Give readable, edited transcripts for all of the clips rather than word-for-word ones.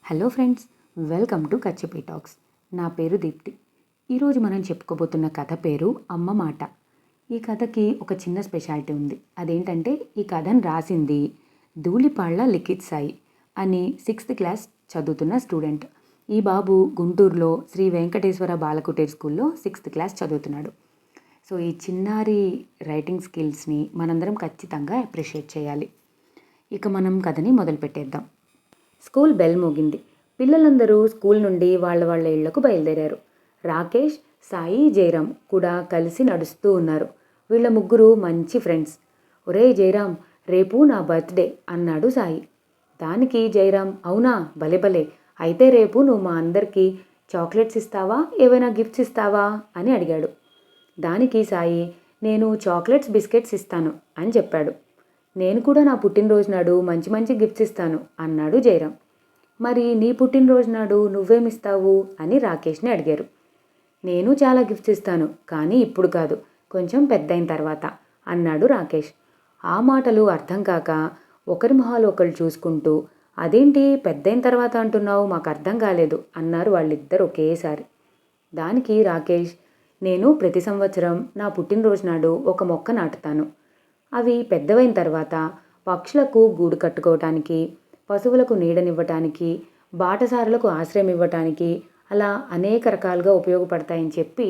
Hello friends, welcome to కచ్చిపి talks. నా పేరు దీప్తి. ఈరోజు మనం చెప్పుకోబోతున్న కథ పేరు అమ్మ మాట. ఈ కథకి ఒక చిన్న స్పెషాలిటీ ఉంది. అదేంటంటే ఈ కథను రాసింది ధూళిపాళ్ల లిఖిత్ సాయి అని 6th క్లాస్ చదువుతున్న స్టూడెంట్. ఈ బాబు గుంటూరులో శ్రీ వెంకటేశ్వర బాలకుటీర్ స్కూల్లో 6th క్లాస్ చదువుతున్నాడు. సో ఈ చిన్నారి రైటింగ్ స్కిల్స్ని మనందరం ఖచ్చితంగా అప్రిషియేట్ చేయాలి. ఇక మనం కథని మొదలు పెట్టేద్దాం. స్కూల్ బెల్ మోగింది. పిల్లలందరూ స్కూల్ నుండి వాళ్ళ ఇళ్లకు బయలుదేరారు. రాకేష్, సాయి, జయరాం కూడా కలిసి నడుస్తూ ఉన్నారు. వీళ్ళ ముగ్గురు మంచి ఫ్రెండ్స్. ఒరేయ్ జయరాం, రేపు నా బర్త్డే అన్నాడు సాయి. దానికి జయరాం, అవునా, భలే భలే, అయితే రేపు నువ్వు మా అందరికీ చాక్లెట్స్ ఇస్తావా, ఏవైనా గిఫ్ట్స్ ఇస్తావా అని అడిగాడు. దానికి సాయి, నేను చాక్లెట్స్, బిస్కెట్స్ ఇస్తాను అని చెప్పాడు. నేను కూడా నా పుట్టినరోజు నాడు మంచి మంచి గిఫ్ట్స్ ఇస్తాను అన్నాడు జయరాం. మరి నీ పుట్టినరోజు నాడు నువ్వేమిస్తావు అని రాకేష్ని అడిగారు. నేను చాలా గిఫ్ట్స్ ఇస్తాను, కానీ ఇప్పుడు కాదు, కొంచెం పెద్దయిన తర్వాత అన్నాడు రాకేష్. ఆ మాటలు అర్థం కాక ఒకరి మొహాలు ఒకరు చూసుకుంటూ, అదేంటి పెద్దయిన తర్వాత అంటున్నావు, మాకు అర్థం కాలేదు అన్నారు వాళ్ళిద్దరు ఒకేసారి. దానికి రాకేష్, నేను ప్రతి సంవత్సరం నా పుట్టినరోజు నాడు ఒక మొక్క నాటుతాను. అవి పెద్దవైన తర్వాత పక్షులకు గూడు కట్టుకోవటానికి, పశువులకు నీడనివ్వటానికి, బాటసారులకు ఆశ్రయం ఇవ్వటానికి, అలా అనేక రకాలుగా ఉపయోగపడతాయని చెప్పి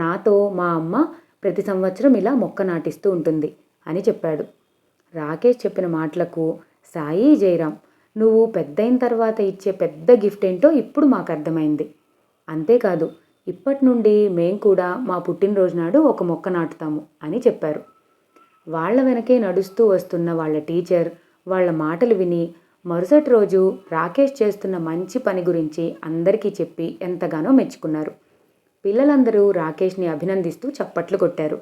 నాతో మా అమ్మ ప్రతి సంవత్సరం ఇలా మొక్క నాటిస్తూ ఉంటుంది అని చెప్పాడు. రాకేష్ చెప్పిన మాటలకు సాయి, జయరాం, నువ్వు పెద్దయిన తర్వాత ఇచ్చే పెద్ద గిఫ్ట్ ఏంటో ఇప్పుడు మాకు అర్థమైంది. అంతేకాదు, ఇప్పటి నుండి మేం కూడా మా పుట్టినరోజు నాడు ఒక మొక్క నాటుతాము అని చెప్పారు. వాళ్ల వెనకే నడుస్తూ వస్తున్న వాళ్ళ టీచర్ వాళ్ళ మాటలు విని మరుసటి రోజు రాకేష్ చేస్తున్న మంచి పని గురించి అందరికీ చెప్పి ఎంతగానో మెచ్చుకున్నారు. పిల్లలందరూ రాకేష్ని అభినందిస్తూ చప్పట్లు కొట్టారు.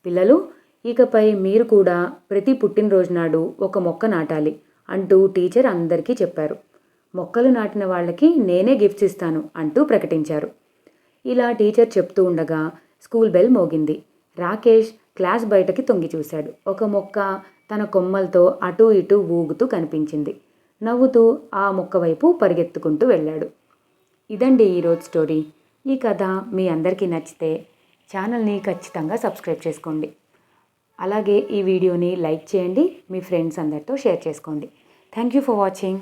పిల్లలు, ఇకపై మీరు కూడా ప్రతి పుట్టినరోజు నాడు ఒక మొక్క నాటాలి అంటూ టీచర్ అందరికీ చెప్పారు. మొక్కలు నాటిన వాళ్ళకి నేనే గిఫ్ట్స్ ఇస్తాను అంటూ ప్రకటించారు. ఇలా టీచర్ చెప్తూ ఉండగా స్కూల్ బెల్ మోగింది. రాకేష్ క్లాస్ బయటకి తొంగి చూశాడు. ఒక మొక్క తన కొమ్మలతో అటూ ఇటూ ఊగుతూ కనిపించింది. నవ్వుతూ ఆ మొక్క వైపు పరిగెత్తుకుంటూ వెళ్ళాడు. ఇదండి ఈరోజు స్టోరీ. ఈ కథ మీ అందరికీ నచ్చితే ఛానల్ని ఖచ్చితంగా సబ్స్క్రైబ్ చేసుకోండి. అలాగే ఈ వీడియోని లైక్ చేయండి, మీ ఫ్రెండ్స్ అందరితో షేర్ చేసుకోండి. Thank you for watching.